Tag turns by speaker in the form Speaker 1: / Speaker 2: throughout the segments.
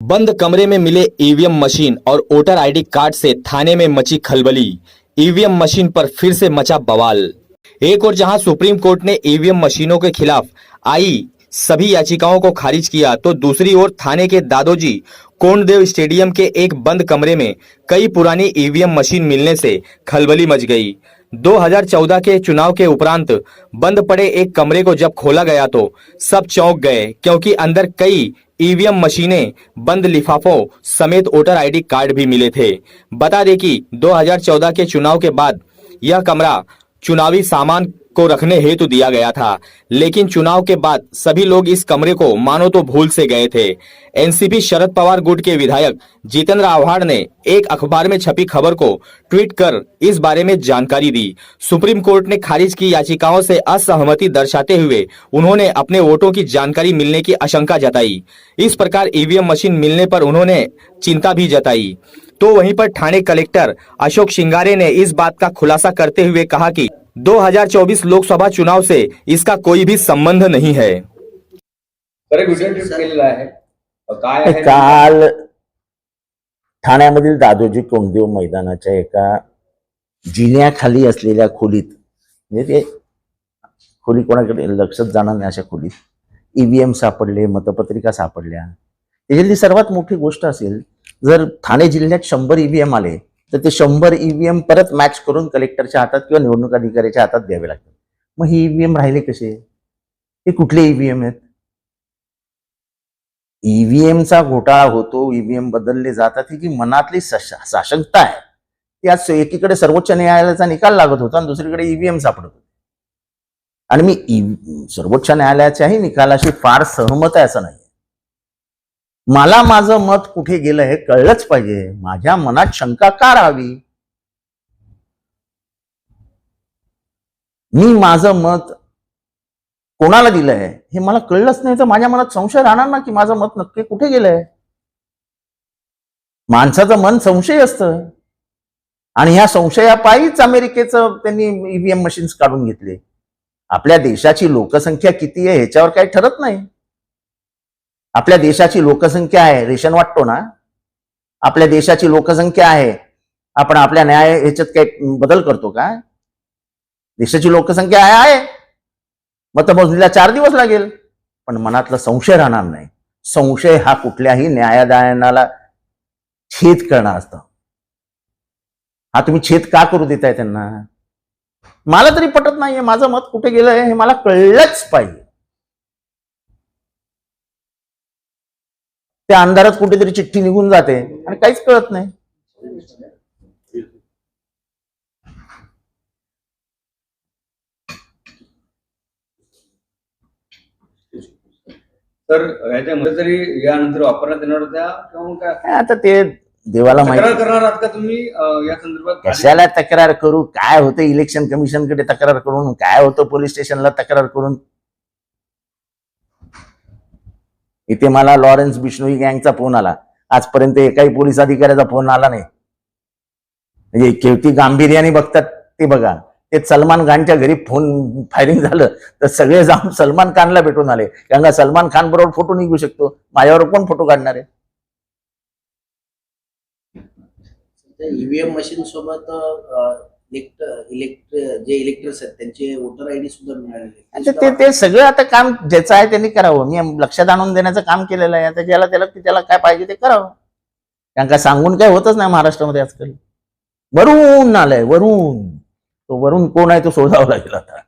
Speaker 1: बंद कमरे में मिले ईवीएम मशीन और वोटर आईडी कार्ड से थाने में मची खलबली। ईवीएम मशीन पर फिर से मचा बवाल। एक और जहां सुप्रीम कोर्ट ने ईवीएम मशीनों के खिलाफ आई सभी याचिकाओं को खारिज किया, तो दूसरी ओर थाने के दादोजी कोंडदेव स्टेडियम के एक बंद कमरे में कई पुरानी ईवीएम मशीन मिलने से खलबली मच गई। 2014 के चुनाव के उपरांत बंद पड़े एक कमरे को जब खोला गया तो सब चौंक गए, क्योंकि अंदर कई ईवीएम मशीनें, बंद लिफाफों समेत वोटर आईडी कार्ड भी मिले थे। बता दें कि 2014 के चुनाव के बाद यह कमरा चुनावी सामान को रखने हेतु दिया गया था, लेकिन चुनाव के बाद सभी लोग इस कमरे को मानो तो भूल से गए थे। एनसीपी शरद पवार गुट के विधायक जितेंद्र आव्हाड ने एक अखबार में छपी खबर को ट्वीट कर इस बारे में जानकारी दी। सुप्रीम कोर्ट ने खारिज की याचिकाओं से असहमति दर्शाते हुए उन्होंने अपने वोटों की जानकारी मिलने की आशंका जताई। इस प्रकार ईवीएम मशीन मिलने पर उन्होंने चिंता भी जताई। तो वहीं पर थाने कलेक्टर अशोक शिंगारे ने इस बात का खुलासा करते हुए कहा कि 2024 लोकसभा चुनाव से इसका कोई भी संबंध नहीं है।
Speaker 2: काल ठाण्यामधील दादोजी कोंडदेव मैदानाच्या एका जिन्याखाली असलेल्या खोलीत, म्हणजे ते खोली कोणाकडे लक्षात जाणार नाही अशा खोलीत ईव्हीएम सापडले, मतपत्रिका सापडल्या। त्याच्यातली सर्वात मोठी गोष्ट असेल, जर ठाणे जिल्ह्यात 100 ईव्हीएम आले तर ते 100 ईव्हीएम परत मॅच करून कलेक्टरच्या हातात किंवा निवडणूक अधिकाऱ्याच्या हातात द्यावे लागतात। मग ही ईव्हीएम राहिले कसे? हे कुठले ईव्हीएम आहेत? ईव्हीएमचा घोटाळा होतो, ईव्हीएम बदलले जातात, ही जी मनातली साशंकता आहे ती आज एकीकडे सर्वोच्च न्यायालयाचा निकाल लागत होता आणि दुसरीकडे ईव्हीएम सापडत होते। आणि मी सर्वोच्च न्यायालयाच्याही निकालाशी फार सहमत आहे असं नाही। मला माझं मत कुठे गेलं हे कळलंच पाहिजे। माझ्या मनात शंका का राहावी? मी माझं मत कोणाला दिलंय हे मला कळलंच नाही तर माझ्या मनात संशय राहणार ना की माझं मत नक्की कुठे गेलंय। माणसाचं मन संशय असतं आणि ह्या संशयापायीच अमेरिकेचं त्यांनी ईव्हीएम मशीन्स काढून घेतले। आपल्या देशाची लोकसंख्या किती आहे ह्याच्यावर काही ठरत नाही। आपल्या देशाची लोकसंख्या आहे, रेशन वाटतो ना, आपल्या देशाची लोकसंख्या आहे, आपण आपल्या न्याय ह्याच्यात काही बदल करतो का? देशाची लोकसंख्या आहे, मतमोजणीला 4 दिवस लागेल, पण मनातला संशय राहणार नाही। संशय हा कुठल्याही न्यायालयाला छेद करणं असतं। हा तुम्ही छेद का करू देताय त्यांना? मला तरी पटत नाहीये, माझं मत कुठे गेलंय हे मला कळलंच पाहिजे। त्या अंधारात कुठेतरी चिठ्ठी निघून जाते आणि काहीच कळत नाही।
Speaker 3: तर याच्यामध्ये तरी यानंतर वापरण्यात येणार होत्या किंवा काय?
Speaker 2: आता ते देवाला
Speaker 3: तक्रार करणार आहात का तुम्ही या संदर्भात?
Speaker 2: कशाला तक्रार करू? काय होतं इलेक्शन कमिशनकडे तक्रार करून? काय होतं पोलीस स्टेशनला तक्रार करून? इथे मला लॉरेन्स बिश्नोई गँगचा फोन आला, आजपर्यंत एकाही पोलीस अधिकाऱ्याचा फोन आला नाही। म्हणजे केवती गांभीर्याने बघतात ते बघा। ते सलमान खानच्या घरी फोन फायरिंग झालं तर सगळे जाऊन सलमान खानला भेटून आले, कारण का सलमान खान बरोबर फोटो निघू शकतो, माझ्यावर कोण फोटो काढणार आहे?
Speaker 4: ईव्हीएम मशीन सोबत जे इलेक्टर्स आहेत त्यांचे वोटर आयडी सुद्धा मिळालेले।
Speaker 2: ते सगळं आता काम ज्याचं आहे त्यांनी करावं। मी लक्षात आणून देण्याचं काम केलेलं आहे। आता त्याला काय पाहिजे ते करावं, कारण का सांगून काय होतच नाही महाराष्ट्रामध्ये आजकाल। वरून आलंय, वरून, तो वरून कोण आहे तो शोधावा लागेल आता।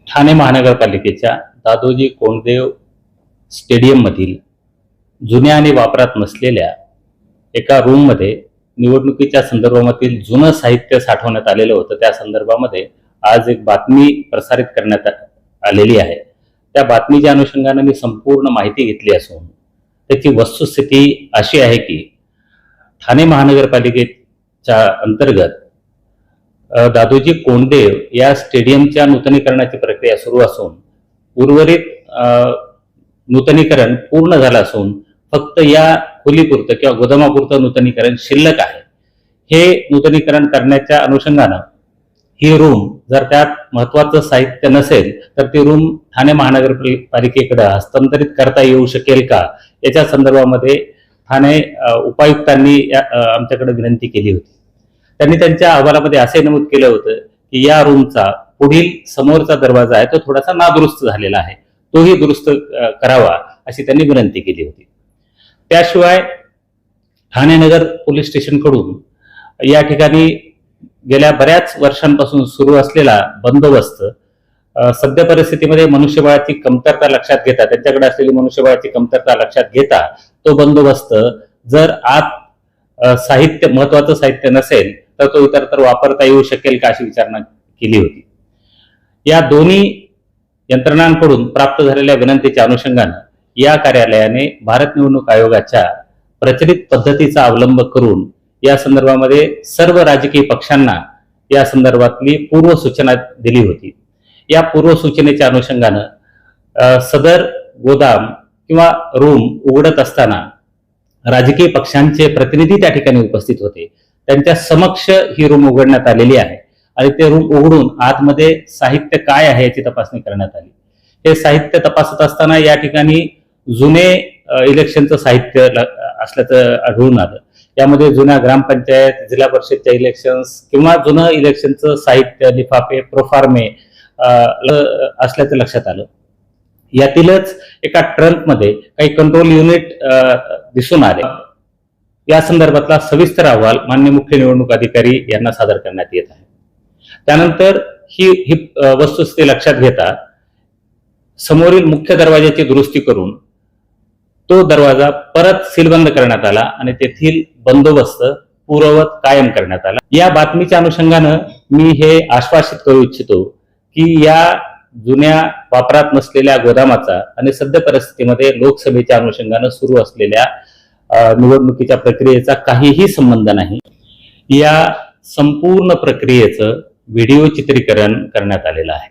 Speaker 5: ठाणे महानगरपालिकेच्या दादोजी कोंडदेव स्टेडियम मधील जुन्या आणि वापरात नसलेल्या एका रूम मध्ये निवडणुकीच्या संदर्भातील जुनं साहित्य साठवण्यात आलेलं होतं। त्या संदर्भामध्ये आज एक बातमी प्रसारित करण्यात आलेली आहे। त्या बातमीच्या अनुषंगाने मी संपूर्ण माहिती घेतली असून त्याची वस्तुस्थिती अशी आहे की ठाणे महानगरपालिकेच्या अंतर्गत दादोजी कोंडदेव या स्टेडियमच्या नूतनीकरणाची प्रक्रिया सुरू असून उर्वरित नूतनीकरण पूर्ण झालं असून फक्त या खोलीपुरतं किंवा गोदामापुरतं नूतनीकरण शिल्लक आहे। हे नूतनीकरण करण्याच्या अनुषंगानं ही रूम जर त्यात महत्वाचं साहित्य नसेल तर ती रूम ठाणे महानगरपालिकेकडे हस्तांतरित करता येऊ शकेल का, याच्या संदर्भामध्ये ठाणे उपायुक्तांनी आमच्याकडे विनंती केली होती. त्यांनी त्यांच्या अहवालामध्ये असे नमूद केलं होतं की या रूमचा पुढील समोरचा दरवाजा आहे तो थोडासा नादुरुस्त झालेला आहे, तोही दुरुस्त करावा अशी त्यांनी विनंती केली होती. त्याशिवाय ठाणे नगर पोलीस स्टेशनकडून या ठिकाणी गेल्या बऱ्याच वर्षांपासून सुरू असलेला बंदोबस्त सध्या परिस्थितीमध्ये मनुष्यबळाची कमतरता लक्षात घेता, त्यांच्याकडे असलेली मनुष्यबळाची कमतरता लक्षात घेता तो बंदोबस्त जर आत साहित्य महत्वाचं साहित्य नसेल तर तो इतरत्र वापरता येऊ शकेल का अशी विचारणा केली होती. या दोन्ही यंत्रणांकडून प्राप्त झालेल्या विनंतीच्या अनुषंगानं या कार्यालयाने भारत निवडणूक आयोगाच्या प्रचलित पद्धतीचा अवलंब करून या संदर्भामध्ये सर्व राजकीय पक्षांना या संदर्भातली पूर्व सूचना दिली होती. या पूर्व सूचनेच्या अनुषंगानं सदर गोदाम किंवा रूम उघडत असताना राजकीय पक्षांचे प्रतिनिधी त्या ठिकाणी उपस्थित होते. त्यांच्या समक्ष ही रूम उघडण्यात आलेली आहे आणि ते रूम उघडून आतमध्ये साहित्य काय आहे याची तपासणी करण्यात आली. हे साहित्य तपासत असताना या ठिकाणी जुने इलेक्शनचं साहित्य असल्याचं आढळून आलं. यामध्ये जुन्या ग्रामपंचायत, जिल्हा परिषदच्या इलेक्शन्स किंवा जुनं इलेक्शनचं साहित्य, लिफाफे, प्रोफार्मे असल्याचं लक्षात आलं. यातीलच एका ट्रंकमध्ये काही कंट्रोल युनिट दिसून आले. या संदर्भातला सविस्तर अहवाल माननीय मुख्य निवडणूक अधिकारी यांना सादर करण्यात येत आहे. त्यानंतर ही वस्तुस्थिती लक्षात घेता समोरील मुख्य दरवाजाची दुरुस्ती करून तो दरवाजा परत सीलबंद करण्यात आला आणि तेथील बंदोबस्त पूर्ववत कायम करण्यात आला. या बातमीच्या अनुषंगानं मी हे आश्वासित करू इच्छितो की या जुन्या वापरात नसलेल्या गोदामाचा आणि सद्य परिस्थितीमध्ये लोकसभेच्या अनुषंगानं सुरू असलेल्या निवडणुकीच्या प्रक्रियेचा काहीही संबंध नाही. या संपूर्ण प्रक्रियेचं व्हिडिओ चित्रीकरण करण्यात आलेलं आहे.